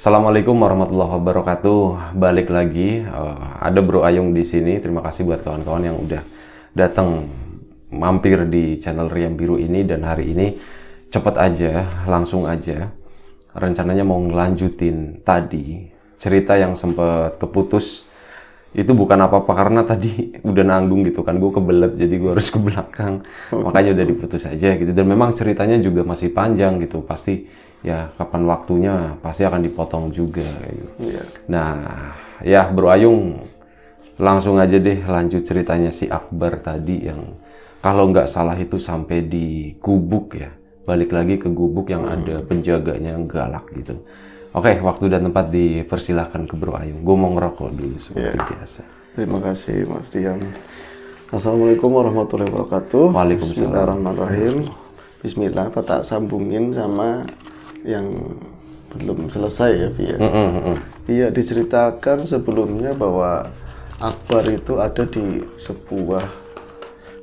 Assalamualaikum warahmatullahi wabarakatuh. Balik lagi, ada Bro Ayung di sini. Terima kasih buat kawan-kawan yang udah datang mampir di channel Riam Biru ini. Dan hari ini cepet aja, langsung aja. Rencananya mau ngelanjutin tadi cerita yang sempet keputus. Itu bukan apa-apa karena tadi udah nanggung gitu kan, gue kebelet jadi gue harus ke belakang, makanya udah diputus aja gitu. Dan memang ceritanya juga masih panjang gitu, pasti ya kapan waktunya pasti akan dipotong juga gitu. Nah ya Bro Ayung, langsung aja deh lanjut ceritanya si Akbar tadi yang kalau nggak salah itu sampai di gubuk ya, balik lagi ke gubuk yang ada penjaganya yang galak gitu. Oke, waktu dan tempat dipersilahkan ke Bro Ayung. Gue mau ngerokok dulu seperti biasa. Terima kasih Mas Rian. Assalamualaikum warahmatullahi wabarakatuh. Waalaikumsalam. Bismillahirrahmanirrahim. Bismillah, tak sambungin sama yang belum selesai ya, Bi. Iya, diceritakan sebelumnya bahwa Akbar itu ada di sebuah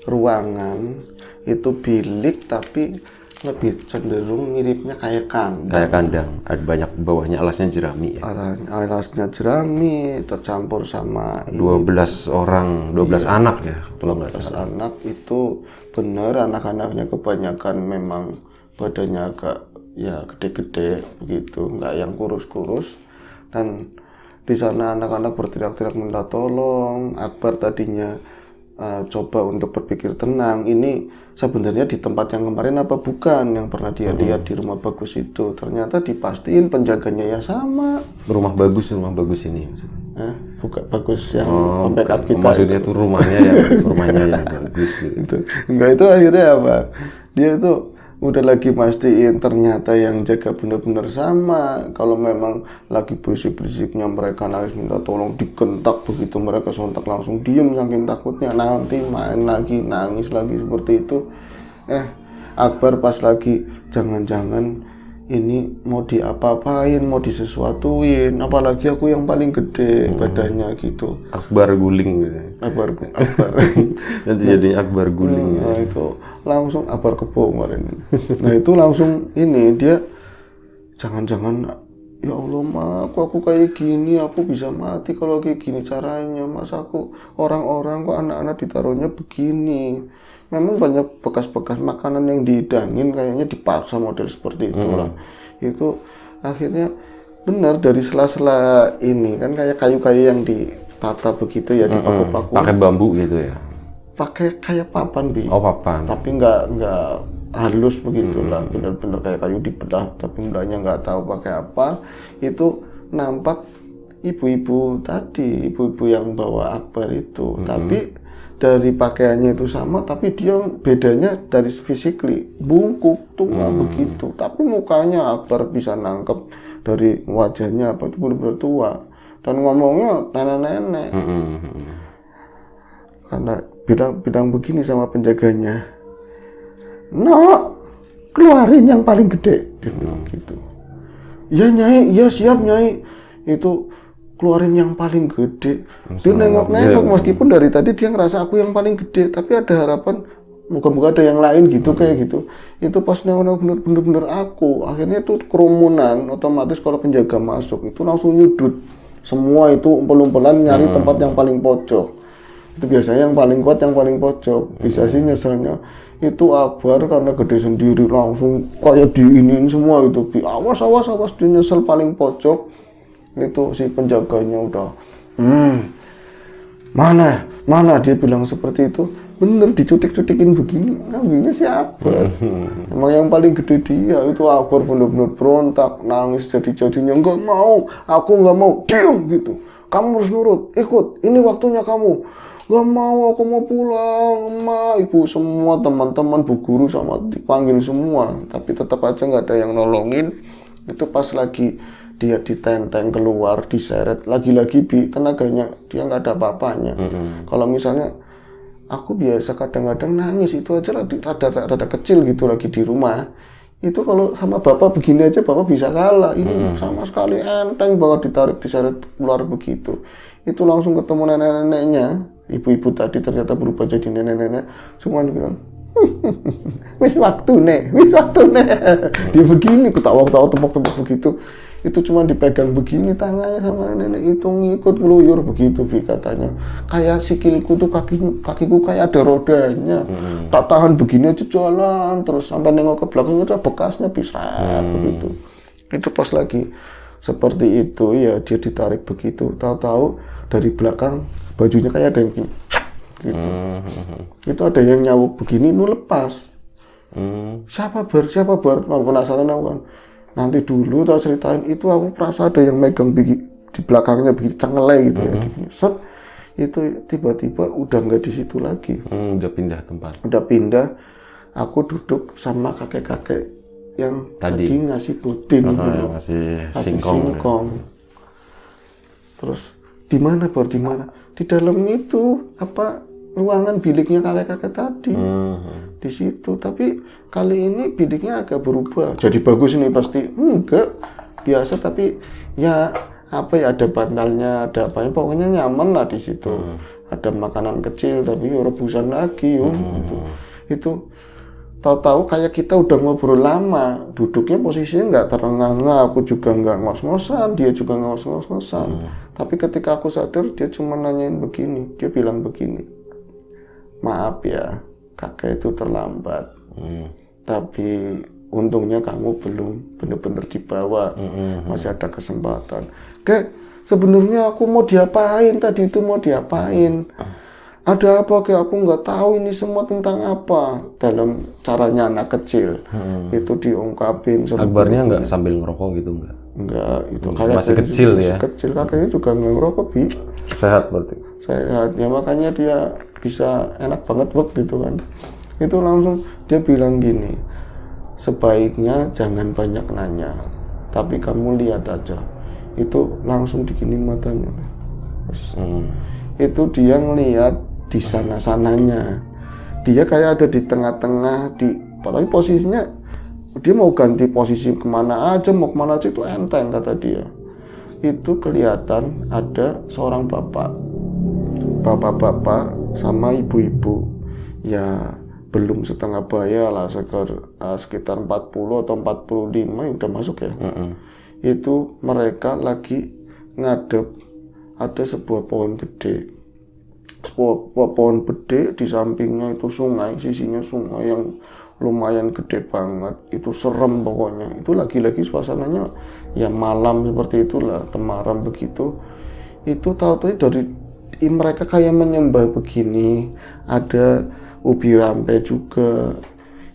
ruangan, itu bilik tapi lebih cenderung miripnya kayak kandang. Kayak kandang, ada banyak bawahnya alasnya jerami ya. Alasnya jerami tercampur sama 12 orang, 12 anak ya. 12 anak itu benar, anak-anaknya kebanyakan memang badannya agak ya gede-gede begitu, nggak yang kurus-kurus. Dan di sana anak-anak berteriak-teriak minta tolong. Akbar tadinya coba untuk berpikir tenang, ini sebenarnya di tempat yang kemarin apa bukan yang pernah dia lihat di rumah bagus itu. Ternyata dipastiin penjaganya ya sama. Rumah bagus ini maksudnya. Bukan bagus yang backup kita. Maksudnya itu rumahnya yang bagus gitu. Enggak, itu akhirnya apa? Dia itu udah lagi mastiin ternyata yang jaga benar-benar sama. Kalau memang lagi berisik-berisiknya mereka nangis minta tolong, digentak begitu mereka sontak langsung diem saking takutnya. Nanti main lagi, nangis lagi seperti itu. Akbar pas lagi jangan-jangan ini mau diapa-apain, mau disesuatuin, apalagi aku yang paling gede badannya gitu. Akbar guling gitu. Akbar. Nanti jadinya Akbar guling. Nah, itu langsung Akbar kebo kemarin. Nah, itu langsung ini dia jangan-jangan ya Allah Ma, aku kayak gini, aku bisa mati kalau kayak gini caranya. Masa aku orang-orang kok anak-anak ditaruhnya begini. Memang banyak bekas-bekas makanan yang dihidangin, kayaknya dipaksa model seperti itulah. Itu akhirnya benar dari sela-sela ini kan kayak kayu-kayu yang ditata begitu ya, dipaku-paku. Pakai bambu gitu ya. Pakai kayak papan, Bi. Oh, papan. Tapi nggak halus begitulah, benar-benar kayak kayu dibelah, tapi mbaknya nggak tahu pakai apa. Itu nampak ibu-ibu tadi, ibu-ibu yang bawa Akbar itu. Tapi dari pakaiannya itu sama, tapi dia bedanya dari physically bungkuk tua begitu. Tapi mukanya Akbar bisa nangkep dari wajahnya apa itu benar-benar tua. Dan ngomongnya nenek-nenek. Karena bilang begini sama penjaganya, "No, keluarin yang paling gede." Dia bilang gitu. "Iya Nyai, iya siap Nyai." Itu keluarin yang paling gede. Dia nengok-nengok meskipun dari tadi dia ngerasa aku yang paling gede, tapi ada harapan moga-moga ada yang lain gitu kayak gitu. Itu pas nengok bener-bener aku. Akhirnya tuh kerumunan, otomatis kalau penjaga masuk itu langsung nyudut. Semua itu umpel-umpelan nyari tempat yang paling pojok. Itu biasanya yang paling kuat yang paling pojok. Bisa sih nyeselnya itu Akbar karena gede sendiri langsung kayak diinin semua itu. Awas dia nyesel paling pojok. Itu si penjaganya udah mana dia bilang seperti itu. Bener dicutik-cutikin begini, ngambilnya si Akbar. Emang yang paling gede dia. Itu Akbar bener-bener berontak, nangis jadi-jadinya, "Enggak mau, aku nggak mau." Diam gitu, "Kamu harus nurut, ikut, ini waktunya kamu." "Nggak mau, aku mau pulang Ma." Ibu semua, teman-teman, bu guru sama dipanggil semua, tapi tetap aja nggak ada yang nolongin. Itu pas lagi dia ditenteng keluar, diseret, lagi-lagi tenaganya dia nggak ada apa-apanya. Kalau misalnya aku biasa kadang-kadang nangis itu aja rada kecil gitu lagi di rumah. Itu kalau sama bapak begini aja bapak bisa kalah. Ini sama sekali enteng banget, ditarik diseret keluar begitu. Itu langsung ketemu nenek-neneknya. Ibu-ibu tadi ternyata berubah jadi nenek-nenek. Semua bilang, wis waktu nih. Dia begini ketawa-ketawa tepuk-tepuk begitu. itu cuma dipegang begini tangannya sama nenek itu ngikut ngeluyur begitu Bi katanya. Kayak sikilku tuh kakiku kayak ada rodanya. Tak tahan begini aja jalan terus sampai nengok ke belakang itu bekasnya bisa begitu. Itu pas lagi seperti itu ya dia ditarik begitu. Tahu-tahu dari belakang bajunya kayak ada yang begini. Gitu. Itu ada yang nyawuk begini nu lepas. Siapa ber mau penasaran aku kan. Nanti dulu tak ceritain itu aku perasa ada yang megang di belakangnya begitu cengelai gitu ya. Set itu tiba-tiba udah nggak di situ lagi. Udah pindah tempat. Udah pindah. Aku duduk sama kakek-kakek yang tadi ngasih putin gitu. Ngasih singkong. Terus di mana Bor? Di mana? Di dalam itu apa ruangan biliknya kakek-kakek tadi. Di situ, tapi kali ini biliknya agak berubah. Jadi bagus ini pasti. Enggak, biasa tapi ya apa ya ada bantalnya, ada apa ya pokoknya nyaman lah di situ. Ada makanan kecil tapi rebusan lagi, itu tahu-tahu kayak kita udah ngobrol lama, duduknya posisinya nggak terengah-engah, aku juga nggak ngos-ngosan, dia juga nggak ngos-ngosan. Tapi ketika aku sadar dia cuma nanyain begini, dia bilang begini, maaf ya kakek itu terlambat, tapi untungnya kamu belum benar-benar dibawa, masih ada kesempatan. Kayak sebenarnya aku mau diapain tadi itu mau diapain? Ada apa kayak aku nggak tahu ini semua tentang apa dalam caranya anak kecil itu diungkapin. Akbarnya nggak sambil ngerokok gitu nggak? Nggak, itu kayak masih kecil ya? Masih kecil, kakeknya juga nggak ngerokok Bi. Sehat berarti? Sehat, ya makanya dia bisa enak banget gitu kan. Itu langsung dia bilang gini, sebaiknya jangan banyak nanya, tapi kamu lihat aja. Itu langsung digini matanya. Itu dia ngelihat di sana-sananya. Dia kayak ada di tengah-tengah, tapi posisinya dia mau ganti posisi kemana aja, mau kemana aja itu enteng kata dia. Itu kelihatan ada seorang bapak-bapak sama ibu-ibu. Ya belum setengah baya lah, sekitar 40 atau 45 yang udah masuk ya. Itu mereka lagi ngadep ada sebuah pohon gede. Sebuah pohon gede, di sampingnya itu sungai, sisinya sungai yang lumayan gede banget. Itu serem pokoknya. Itu lagi-lagi suasananya ya malam seperti itulah, temaram begitu. Itu tahu-tahu dari mereka kayak menyembah begini. Ada ubi rampe juga,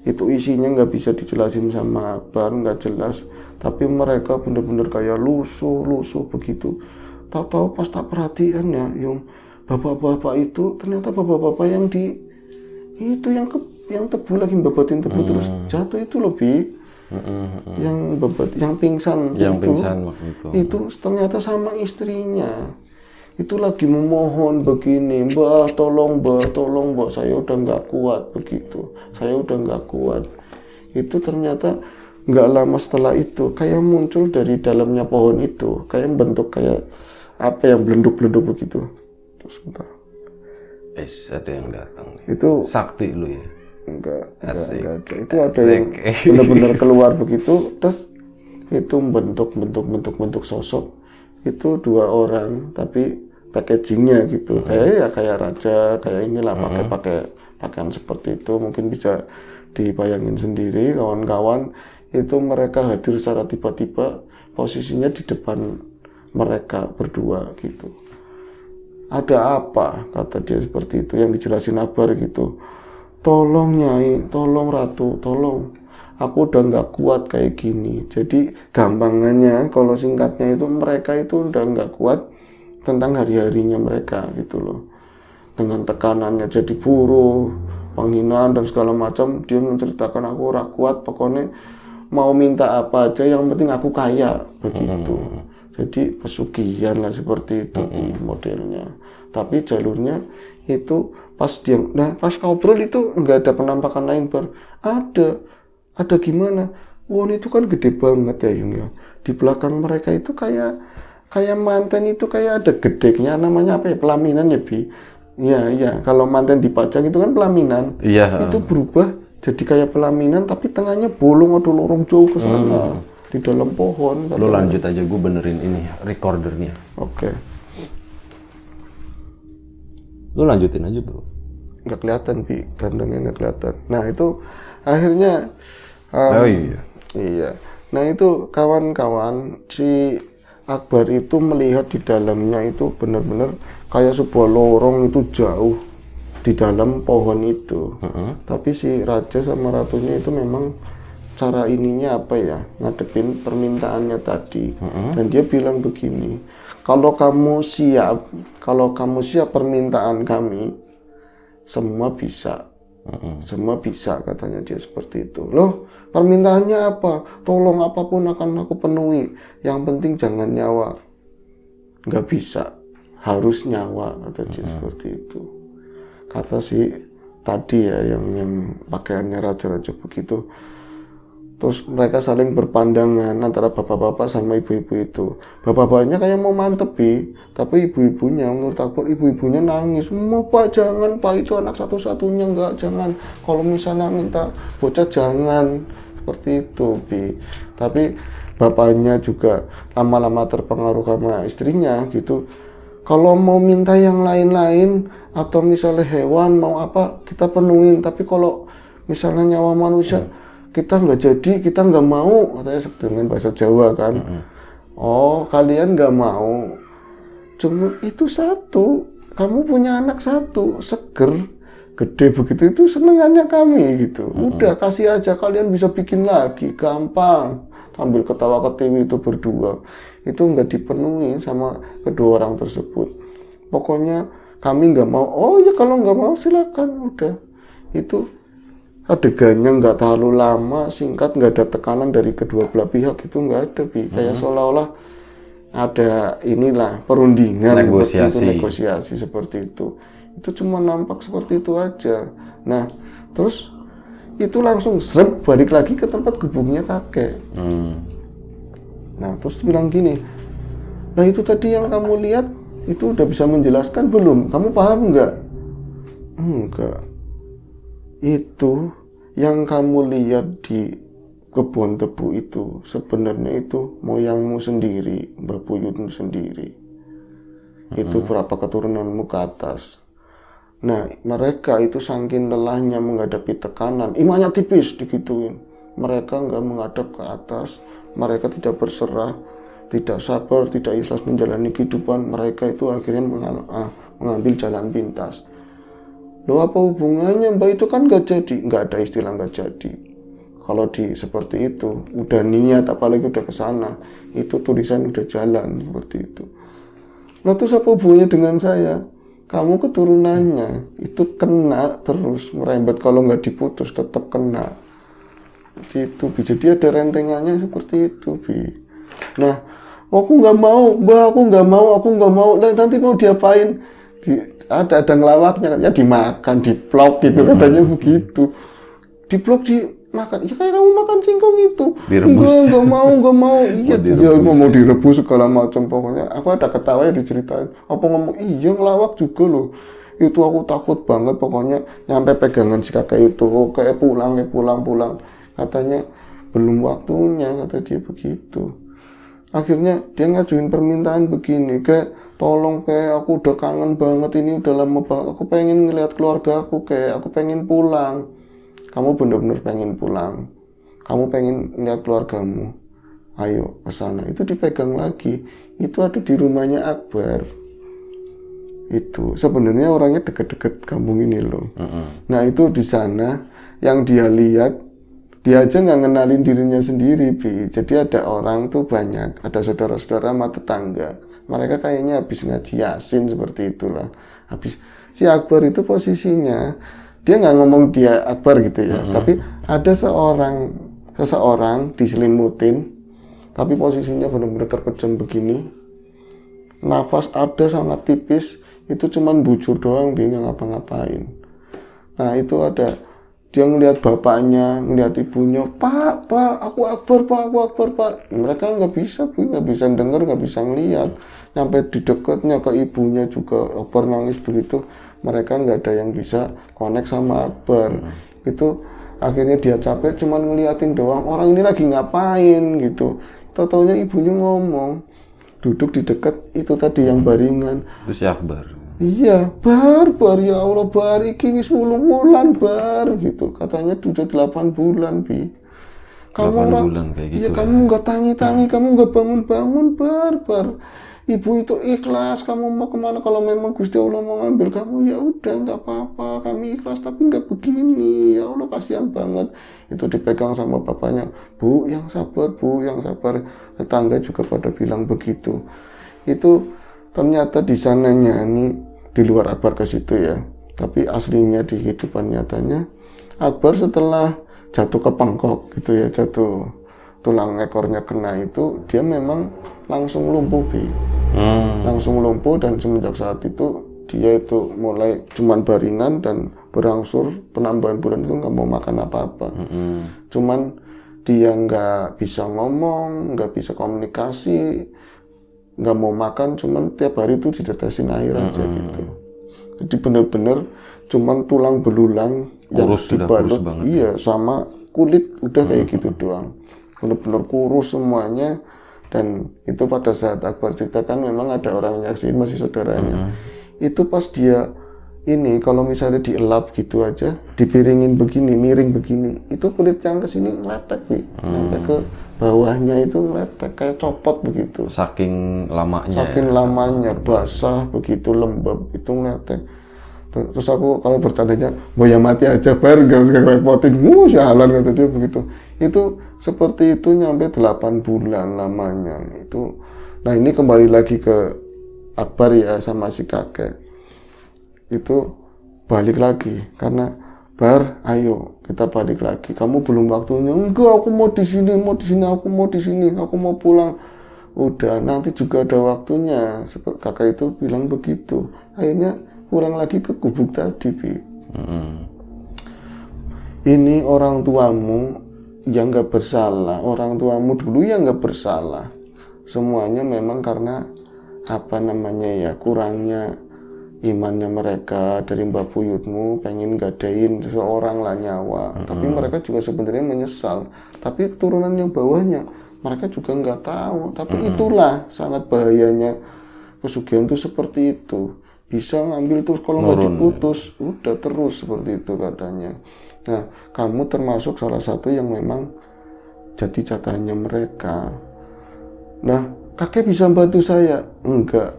itu isinya nggak bisa dijelasin sama Akbar, nggak jelas, tapi mereka bener-bener kayak lusuh begitu. Tahu-tahu pas tak perhatian ya, Yung, bapak-bapak itu ternyata bapak-bapak yang yang tebu lagi babatin tebu terus jatuh itu lebih yang babat, yang pingsan waktu itu ternyata sama istrinya. Itu lagi memohon begini, Mbak tolong Mbak, saya udah nggak kuat begitu, saya udah nggak kuat. Itu ternyata nggak lama setelah itu kayak muncul dari dalamnya pohon itu kayak bentuk kayak apa yang belenduk begitu. Terus bentar, ada yang datang nih. Itu sakti lu ya? Enggak. Itu ada Asik. yang benar-benar keluar begitu. Terus itu bentuk sosok itu 2 orang tapi packagingnya gitu, kayak raja, kayak inilah pakai pakaian seperti itu. Mungkin bisa dibayangin sendiri kawan-kawan, itu mereka hadir secara tiba-tiba, posisinya di depan mereka berdua gitu. Ada apa? Kata dia seperti itu, yang dijelasin Akbar gitu. Tolong Nyai, tolong Ratu, tolong. Aku udah nggak kuat kayak gini. Jadi gampangannya, kalau singkatnya itu mereka itu udah nggak kuat tentang hari-harinya mereka gitu loh. Dengan tekanannya jadi buruh, penghinaan dan segala macam, dia menceritakan aku ora kuat, pokoknya mau minta apa aja yang penting aku kaya begitu. Jadi pesugihan lah seperti itu modelnya. Tapi jalurnya itu pas ngobrol itu nggak ada penampakan lain ada gimana? Wah itu kan gede banget ya Yung ya. Di belakang mereka itu kayak manten itu kayak ada gedeknya, namanya apa ya, pelaminan ya Bi. Iya, kalau manten dipajang itu kan pelaminan. Itu berubah jadi kayak pelaminan tapi tengahnya bolong, ada lorong jauh ke sana. Di di dalam pohon. Lo lanjut aja, gue benerin ini recordernya. Oke. Lo lanjutin aja bro. Nggak kelihatan Bi, gantengnya nggak kelihatan. Nah itu akhirnya Oh iya. iya. Nah itu kawan-kawan, si Akbar itu melihat di dalamnya itu benar-benar kayak sebuah lorong itu jauh di dalam pohon itu. Tapi si raja sama ratunya itu memang cara ininya apa ya, ngadepin permintaannya tadi. Dan dia bilang begini, kalau kamu siap permintaan kami, semua bisa. Semua bisa, katanya dia seperti itu. Loh, permintaannya apa? Tolong apapun akan aku penuhi. Yang penting jangan nyawa. Nggak bisa, harus nyawa, kata dia seperti itu. Kata si tadi ya, yang pakaiannya raja-raja begitu. Terus mereka saling berpandangan antara bapak-bapak sama ibu-ibu itu. Bapak-bapaknya kayak mau mantep Bi, tapi ibu-ibunya, menurut Akbar, ibu-ibunya nangis. Mau Pak, jangan Pak, itu anak satu-satunya, enggak, jangan. Kalau misalnya minta bocah jangan, seperti itu Bi. Tapi bapaknya juga lama-lama terpengaruh sama istrinya gitu. Kalau mau minta yang lain-lain atau misalnya hewan mau apa kita penuhin, tapi kalau misalnya nyawa manusia kita nggak jadi, kita nggak mau, katanya dengan bahasa Jawa kan. Oh, kalian nggak mau, cuma itu satu, kamu punya anak satu, seger, gede begitu, itu senengannya kami gitu. Udah kasih aja, kalian bisa bikin lagi, gampang. Sambil ketawa ketiwi itu berdua, itu nggak dipenuhi sama kedua orang tersebut. Pokoknya kami nggak mau. Oh ya kalau nggak mau silakan, udah. Itu adegannya nggak terlalu lama, singkat, nggak ada tekanan dari kedua belah pihak, itu nggak ada Bi. Kayak seolah-olah ada inilah perundingan, negosiasi seperti itu. Itu cuma nampak seperti itu aja. Nah terus itu langsung balik lagi ke tempat gubungnya kakek. Nah terus bilang gini, nah itu tadi yang kamu lihat itu udah bisa menjelaskan belum? Kamu paham nggak? Enggak. Itu yang kamu lihat di kebun tebu itu sebenarnya itu moyangmu sendiri, Mbah Buyutmu sendiri. Itu berapa keturunanmu ke atas. Nah mereka itu saking lelahnya menghadapi tekanan, imannya tipis digituin. Mereka nggak menghadap ke atas, mereka tidak berserah, tidak sabar, tidak ikhlas menjalani kehidupan. Mereka itu akhirnya mengambil jalan pintas. Loh apa hubungannya Mbak, itu kan nggak jadi, nggak ada istilah nggak jadi. Kalau di seperti itu udah niat, apalagi udah kesana, itu tulisan udah jalan seperti itu. Nah terus apa hubungannya dengan saya? Kamu keturunannya itu kena terus merembet, kalau nggak diputus tetap kena. Itu Bi. Jadi ada rentengannya seperti itu Bi. Nah aku nggak mau Mbak, aku nggak mau. Nanti mau diapain? Ada ngelawaknya, katanya dimakan, diplok gitu, katanya begitu. Diplok, dimakan, ya kayak kamu makan singkong itu. Direbus. Enggak mau. Iya, dia mau direbus segala macam. Pokoknya aku ada ketawa ya diceritain. Apa ngomong, iya ngelawak juga loh. Itu aku takut banget, pokoknya nyampe pegangan si kakek itu, kayak pulang. Katanya belum waktunya, kata dia begitu. Akhirnya dia ngajuin permintaan begini, kayak tolong kayak aku udah kangen banget, ini udah lama banget, aku pengen ngeliat keluarga aku, kayak aku pengen pulang. Kamu bener-bener pengen pulang, kamu pengen ngeliat keluargamu, ayo ke sana. Itu dipegang lagi, itu ada di rumahnya Akbar. Itu sebenarnya orangnya deket-deket kampung ini loh. Nah itu di sana yang dia lihat, dia aja nggak ngenalin dirinya sendiri Bi. Jadi ada orang tuh banyak, ada saudara-saudara sama tetangga, mereka kayaknya habis ngaji Yasin seperti itulah. Habis si Akbar itu posisinya dia nggak ngomong dia Akbar gitu ya, tapi ada seseorang diselimutin, tapi posisinya benar-benar terpejam begini, nafas ada sangat tipis, itu cuman bujur doang, dia nggak ngapa-ngapain. Nah itu ada, dia ngelihat bapaknya, ngelihat ibunya, Pak, aku Akbar, Pak. Mereka nggak bisa dengar, nggak bisa ngelihat. Sampai di dekatnya ke ibunya juga, Akbar nangis begitu. Mereka nggak ada yang bisa connect sama Akbar. Itu Akhirnya dia capek cuman ngeliatin doang, orang ini lagi ngapain gitu. Tau-taunya ibunya ngomong, duduk di dekat itu tadi yang baringan. Itu si Akbar. Iya, bar, ya Allah, bar, iki wis 10 bulan, bar, gitu. Katanya udah 8 bulan, Bi. 8 bulan kayak gitu iya, kamu nggak tangi-tangi, kamu nggak bangun-bangun, bar. Ibu itu ikhlas, kamu mau kemana, kalau memang Gusti Allah mau ngambil kamu, ya udah, nggak apa-apa, kami ikhlas, tapi nggak begini, ya Allah, kasihan banget. Itu dipegang sama bapaknya, Bu, yang sabar, tetangga juga pada bilang begitu. Itu ternyata di sananya ini di luar Akbar ke situ ya, tapi aslinya di kehidupan nyatanya Akbar setelah jatuh ke pangkok gitu ya, jatuh tulang ekornya kena itu, dia memang langsung lumpuh, Bi. Langsung lumpuh, dan semenjak saat itu dia itu mulai cuman baringan dan berangsur penambahan bulan itu nggak mau makan apa-apa. Cuman dia nggak bisa ngomong, nggak bisa komunikasi, nggak mau makan, cuman tiap hari itu ditetesin air aja gitu. Jadi bener-bener cuman tulang belulang yang dibalut, iya, sama kulit udah kayak gitu doang. Bener-bener kurus semuanya. Dan itu pada saat Akbar ceritakan memang ada orang yang nyaksiin, masih saudaranya. Itu pas dia ini kalau misalnya dielap gitu aja, dipiringin begini, miring begini, itu kulit yang kesini ngeletek, Bi. Sampai ke bawahnya itu ngeletek kayak copot begitu. Saking lamanya. Saking lamanya, basah begitu, lembab, itu ngeletek. Terus aku kalau bercandanya, boya mati aja, Bar, gak usah repotin, jalan, kata dia begitu. Itu seperti itu nyampe 8 bulan lamanya itu. Nah ini kembali lagi ke Akbar ya sama si kakek. Itu balik lagi karena, Bar, ayo kita balik lagi. Kamu belum waktunya. Enggak, aku mau di sini, aku mau pulang. Udah, nanti juga ada waktunya. Kakak itu bilang begitu. Akhirnya pulang lagi ke gubuk tadi, Bi. Ini orang tuamu yang nggak bersalah, orang tuamu dulu yang nggak bersalah. Semuanya memang karena kurangnya imannya mereka dari mbak buyutmu, pengen gadain seorang lah nyawa. Tapi mereka juga sebenarnya menyesal. Tapi keturunan yang bawahnya mereka juga nggak tahu. Tapi itulah sangat bahayanya pesugihan itu seperti itu. Bisa ngambil terus, kalau nggak diputus, udah terus seperti itu katanya. Nah, kamu termasuk salah satu yang memang jadi jatahnya mereka. Nah, kakek bisa bantu saya? Enggak.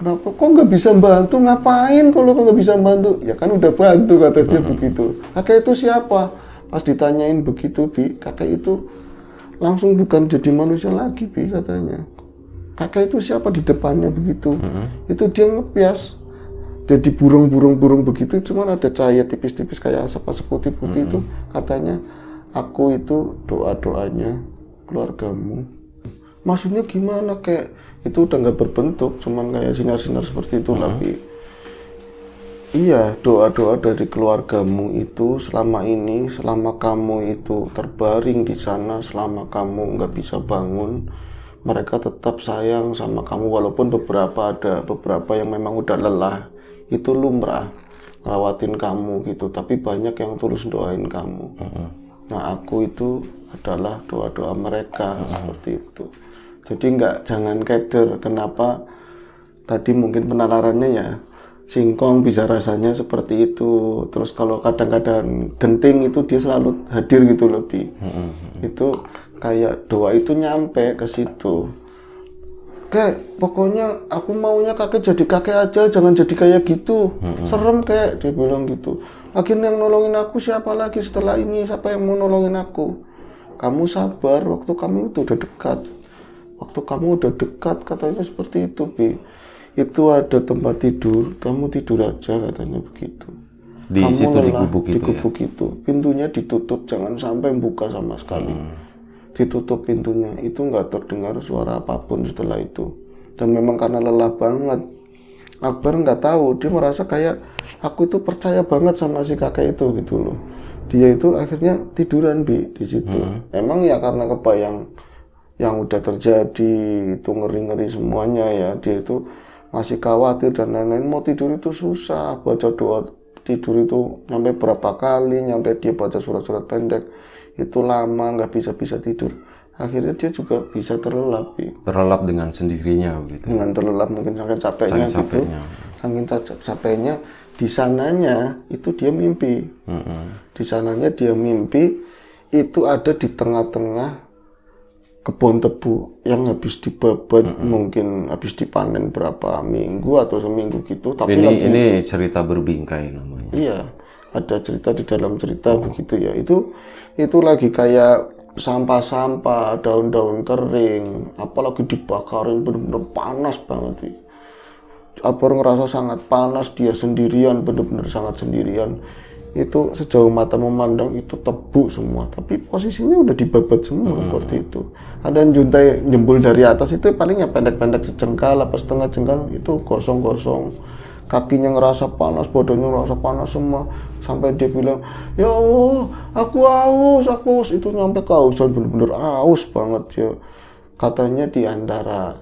Kenapa? Kok nggak bisa bantu? Ngapain kalau kok nggak bisa bantu? Ya kan udah bantu, kata dia begitu. Kakek itu siapa? Pas ditanyain begitu, Bi, kakek itu langsung bukan jadi manusia lagi, Bi, katanya. Kakek itu siapa di depannya begitu? Itu dia ngepias. Jadi burung begitu, cuman ada cahaya tipis-tipis kayak asap putih-putih itu. Katanya, aku itu doa-doanya keluargamu. Maksudnya gimana, kayak itu udah nggak berbentuk, cuman kayak sinar-sinar seperti itu. Tapi iya, doa-doa dari keluargamu itu selama ini, selama kamu itu terbaring di sana, selama kamu nggak bisa bangun, mereka tetap sayang sama kamu. Walaupun ada beberapa yang memang udah lelah, itu lumrah ngerawatin kamu gitu, tapi banyak yang tulus doain kamu. Nah, aku itu adalah doa-doa mereka seperti itu. Jadi jangan keder. Kenapa tadi mungkin penalarannya ya, singkong bisa rasanya seperti itu. Terus kalau kadang-kadang genting itu dia selalu hadir gitu lebih. Itu kayak doa itu nyampe ke situ. Kek, pokoknya aku maunya kakek jadi kakek aja, jangan jadi kayak gitu. Serem, Kek, dia bilang gitu. Akhirnya yang nolongin aku siapa lagi setelah ini? Siapa yang mau nolongin aku? Kamu sabar, waktu kamu itu udah dekat. Waktu kamu udah dekat, katanya seperti itu, Bi. Itu ada tempat tidur, kamu tidur aja, katanya begitu. Di kamu situ, lelah, di gubuk itu. Pintunya ditutup, jangan sampai buka sama sekali. Ditutup pintunya, itu nggak terdengar suara apapun setelah itu. Dan memang karena lelah banget, Akbar nggak tahu, dia merasa kayak aku itu percaya banget sama si kakek itu gitu loh. Dia itu akhirnya tiduran, Bi, di situ. Emang ya karena kebayang yang udah terjadi, itu ngeri-ngeri semuanya ya. Dia itu masih khawatir dan lain-lain, mau tidur itu susah, baca doa tidur itu nyampe berapa kali, nyampe dia baca surat-surat pendek itu lama nggak bisa tidur. Akhirnya dia juga bisa terlelap, Terlelap dengan sendirinya gitu. dengan terlelap mungkin saking capeknya gitu, saking capeknya. Di sananya itu dia mimpi, di sananya dia mimpi itu ada di tengah-tengah kebun tebu yang habis dibabat, mungkin habis dipanen berapa minggu atau seminggu gitu. Tapi ini cerita berbingkai namanya. Iya, ada cerita di dalam cerita begitu ya. Itu lagi kayak sampah-sampah, daun-daun kering, apalagi dibakarin bener-bener panas banget. Abor ngerasa sangat panas, dia sendirian, bener-bener sangat sendirian. Itu sejauh mata memandang itu tebu semua, tapi posisinya udah dibabat semua seperti itu. Ada yang juntai jembul dari atas itu palingnya pendek-pendek sejengkal apa setengah jengkal, itu gosong-gosong. Kakinya ngerasa panas, badannya ngerasa panas semua, sampai dia bilang, ya Allah, aku haus. Itu nyampe kehausan, bener-bener haus banget ya. Katanya di antara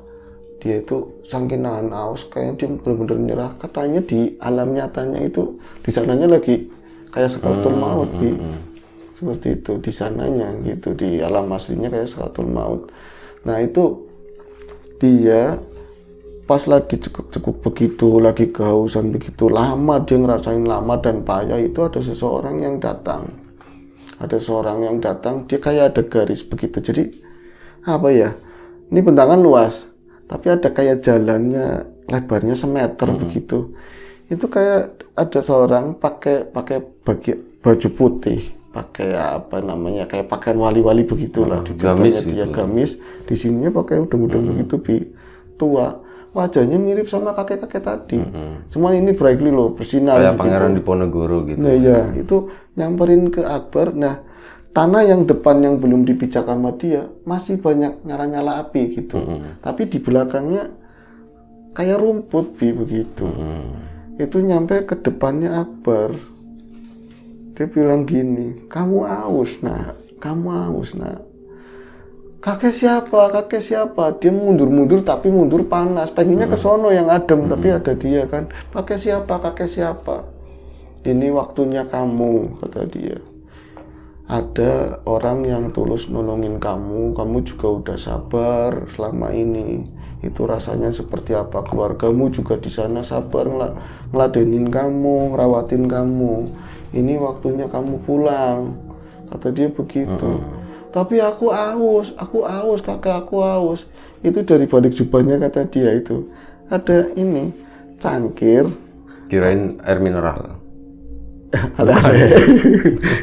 dia itu saking nahan haus, kayaknya dia bener-bener nyerah. Katanya di alam nyatanya itu di sananya lagi kayak sekaratul maut, seperti itu di sananya gitu, di alam aslinya kayak sekaratul maut. Nah itu dia pas lagi cukup begitu, lagi kehausan begitu lama, dia ngerasain lama dan payah, itu ada seseorang yang datang. Ada seorang yang datang, dia kayak ada garis begitu. Jadi apa ya? Ini bentangan luas, tapi ada kayak jalannya lebarnya semeter begitu. Itu kayak ada seorang pakai baju putih, pakai apa namanya, kayak pakaian wali-wali begitulah, di gamis dia gamis, di sininya pakai udeng-udeng begitu, tua. Wajahnya mirip sama kakek-kakek tadi. Cuman ini brightly loh, bersinar kayak begitu. Pangeran Diponegoro gitu. Nah ya, itu nyamperin ke Akbar. Nah, tanah yang depan yang belum dipijak sama dia masih banyak nyala-nyala api gitu. Tapi di belakangnya kayak rumput begitu. Itu nyampe ke depannya Akbar. Dia bilang gini, kamu haus nak. Kakek siapa? Dia mundur tapi mundur panas. Pengennya ke sono yang adem, tapi ada dia kan. Kakek siapa? Ini waktunya kamu, kata dia. Ada orang yang tulus nolongin kamu juga udah sabar selama ini. Itu rasanya seperti apa? Keluargamu juga di sana sabar ngeladenin kamu, ngerawatin kamu. Ini waktunya kamu pulang, kata dia begitu. Tapi aku haus, kakek, aku haus. Itu dari balik jubahnya, kata dia itu ada ini cangkir. Kirain air mineral.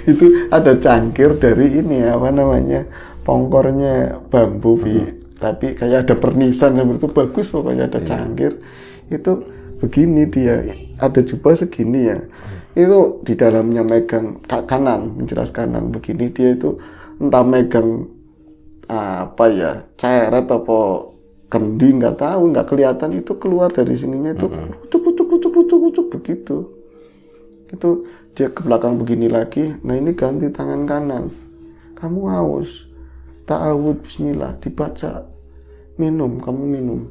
Itu ada cangkir dari ini apa namanya, pongkornya bambu tapi kayak ada pernisan yang itu bagus, pokoknya ada cangkir. Itu begini, dia ada jubah segini ya. Itu di dalamnya megang kanan, menjelas kanan begini, dia itu entah megang apa ya, ceret apa kendi, nggak tahu, nggak kelihatan. Itu keluar dari sininya itu kucuk begitu. Itu dia ke belakang begini lagi. Nah ini ganti tangan kanan. Kamu haus, ta'awud bismillah, dibaca, minum, kamu minum.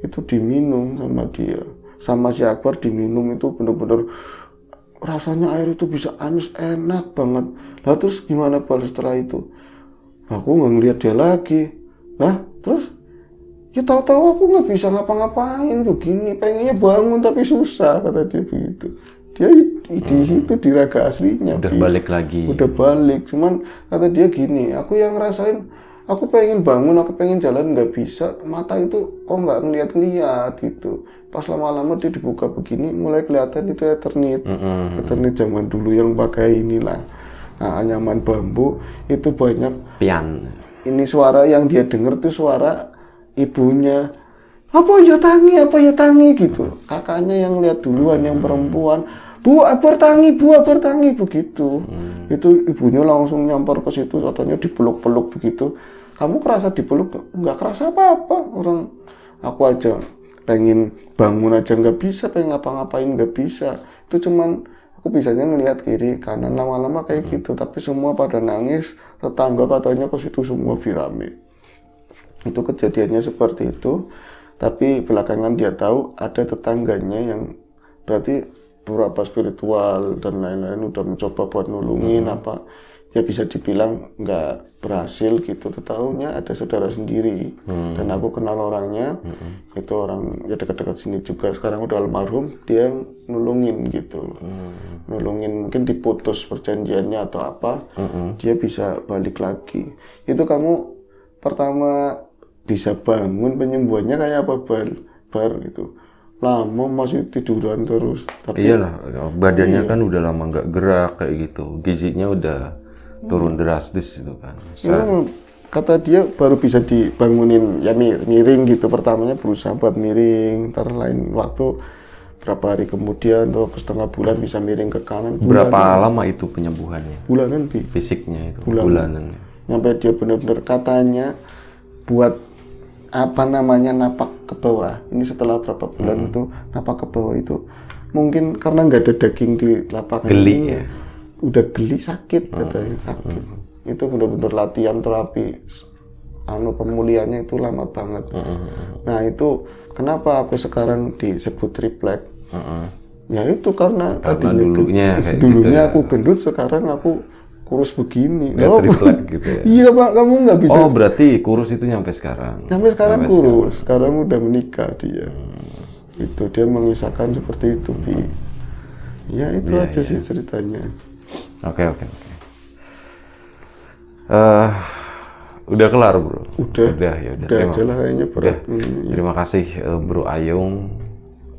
Itu diminum sama dia, sama si Akbar diminum. Itu bener-bener rasanya air itu bisa anis, enak banget. Lah terus gimana Bal setelah itu? Aku nggak ngeliat dia lagi. Lah terus ya tahu-tahu aku nggak bisa ngapa-ngapain begini, pengennya bangun tapi susah, kata dia begitu. Dia di situ di raga aslinya. Udah balik lagi. Udah balik, cuman kata dia gini, aku yang ngerasain, aku pengen bangun, aku pengen jalan nggak bisa, mata itu kok nggak ngeliat gitu. Pas lama-lama dia dibuka begini, mulai kelihatan itu Eternit. Eternit zaman dulu yang pakai inilah, anyaman bambu. Itu banyak pian. Ini suara yang dia dengar tuh suara ibunya. Apa ya tangi gitu. Kakaknya yang lihat duluan, yang perempuan. Bu, Akbar tangi begitu. Itu ibunya langsung nyamper ke situ, katanya dipeluk-peluk begitu. Kamu kerasa dipeluk? Nggak kerasa apa-apa. Orang aku aja pengen bangun aja nggak bisa, pengen ngapa-ngapain nggak bisa. Itu cuman aku bisanya ngelihat kiri kanan, lama-lama kayak gitu. Tapi semua pada nangis, tetangga katanya ke situ semua birame. Itu kejadiannya seperti itu. Tapi belakangan dia tahu ada tetangganya yang berarti beberapa spiritual dan lain-lain, udah mencoba buat nulungin apa, ya bisa dibilang nggak berhasil gitu. Tetahunya ada saudara sendiri dan aku kenal orangnya, itu orang ya dekat-dekat sini juga, sekarang udah almarhum, dia nulungin gitu, nulungin, mungkin diputus perjanjiannya atau apa, dia bisa balik lagi. Itu kamu pertama bisa bangun penyembuhannya kayak apa, bar gitu, lama masih tiduran terus, tapi Iyalah, badannya kan udah lama nggak gerak kayak gitu, gizinya udah turun drastis itu kan. ya, kata dia baru bisa dibangunin ya miring gitu, pertamanya berusaha buat miring, ntar lain waktu berapa hari kemudian atau setengah bulan bisa miring ke kanan. Berapa lama itu penyembuhannya? Bulanan sih, Fisiknya itu bulanan. sampai dia benar-benar katanya buat apa namanya napak ke bawah. Ini setelah berapa bulan itu napak ke bawah itu mungkin karena nggak ada daging di lapangan Geli ini, ya? Udah geli, sakit katanya, sakit. Itu benar-benar latihan terapi pemulihannya itu lama banget. Nah itu kenapa aku sekarang disebut triplek, ya itu karena tadinya dulunya kayak dulunya gitu ya. aku gendut, sekarang aku kurus begini. Nggak triplek gitu ya. Iya Pak, kamu nggak bisa. Oh berarti kurus itu nyampe sekarang? Sampai sekarang kurus, sekarang udah menikah dia. Itu dia mengisahkan seperti itu, Bi. Ya itu aja sih ceritanya. Oke. Udah kelar bro? Udah ya udah. Udah aja lah kayaknya berat. Terima kasih Bro Ayung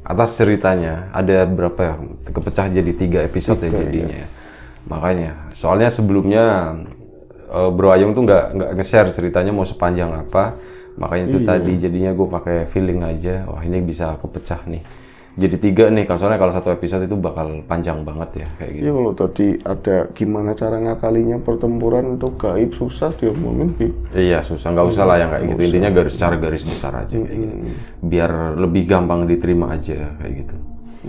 atas ceritanya. Ada berapa ya? Kepecah jadi 3 episode ya jadinya. Ya. Makanya, soalnya sebelumnya Bro Ayung tuh nggak nge-share ceritanya mau sepanjang apa. Makanya itu tadi jadinya gue pakai feeling aja. Wah ini bisa kepecah nih. Jadi 3 nih, soalnya kalau 1 episode itu bakal panjang banget ya kayak gitu. Iya, kalau tadi ada gimana cara ngakalinya pertempuran untuk gaib susah diomongin, Bi. Iya susah, nggak usah lah yang kayak gitu. Intinya secara garis besar aja kayak gitu. Biar lebih gampang diterima aja kayak gitu.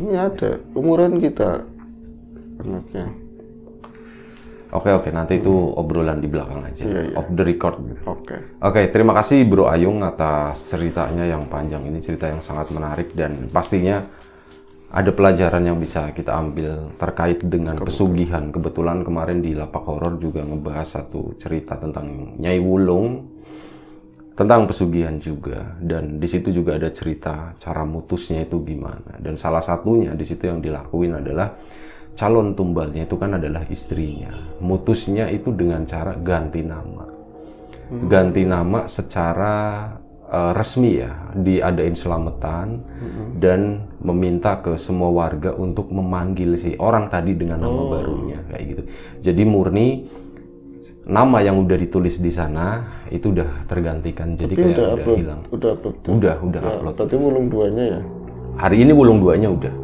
Ini ada umuran kita anaknya. Oke, nanti itu obrolan di belakang aja, off the record gitu. Oke. Terima kasih Bro Ayung atas ceritanya yang panjang ini, cerita yang sangat menarik dan pastinya ada pelajaran yang bisa kita ambil terkait dengan pesugihan. Kebetulan kemarin di Lapak Horor juga ngebahas satu cerita tentang Nyai Wulung, tentang pesugihan juga, dan di situ juga ada cerita cara mutusnya itu gimana. Dan salah satunya di situ yang dilakuin adalah calon tumbalnya itu kan adalah istrinya. Mutusnya itu dengan cara ganti nama. Ganti nama secara resmi ya, diadain selamatan dan meminta ke semua warga untuk memanggil si orang tadi dengan nama barunya kayak gitu. Jadi murni nama yang udah ditulis di sana itu udah tergantikan. Jadi kayak udah hilang. Udah upload. Udah upload. Berarti Wulung 2-nya ya? Hari ini Wulung 2-nya udah.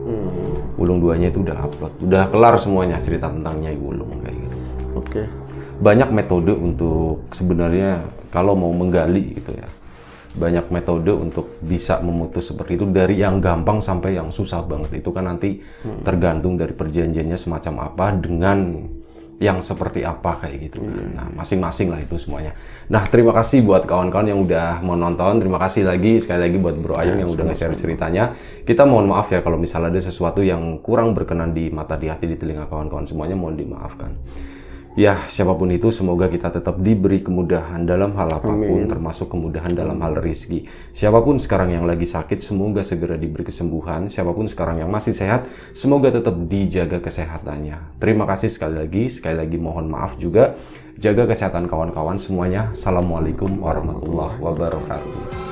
Wulung 2-nya itu udah upload. Udah kelar semuanya cerita tentang Nyai Wulung kayak gitu. Oke. Banyak metode untuk sebenarnya kalau mau menggali gitu ya. Banyak metode untuk bisa memutus seperti itu, dari yang gampang sampai yang susah banget. Itu kan nanti tergantung dari perjanjiannya semacam apa dengan yang seperti apa kayak gitu. Nah, masing-masing lah itu semuanya. Nah, terima kasih buat kawan-kawan yang udah mau nonton. Terima kasih lagi sekali lagi buat Bro Ayung yang udah nge-share ceritanya. Kita mohon maaf ya kalau misalnya ada sesuatu yang kurang berkenan di mata, di hati, di telinga kawan-kawan semuanya, mohon dimaafkan. Ya, siapapun itu semoga kita tetap diberi kemudahan dalam hal apapun, termasuk kemudahan dalam hal rezeki. Siapapun sekarang yang lagi sakit, semoga segera diberi kesembuhan. Siapapun sekarang yang masih sehat, semoga tetap dijaga kesehatannya. Terima kasih sekali lagi mohon maaf juga. Jaga kesehatan kawan-kawan semuanya. Assalamualaikum warahmatullahi wabarakatuh.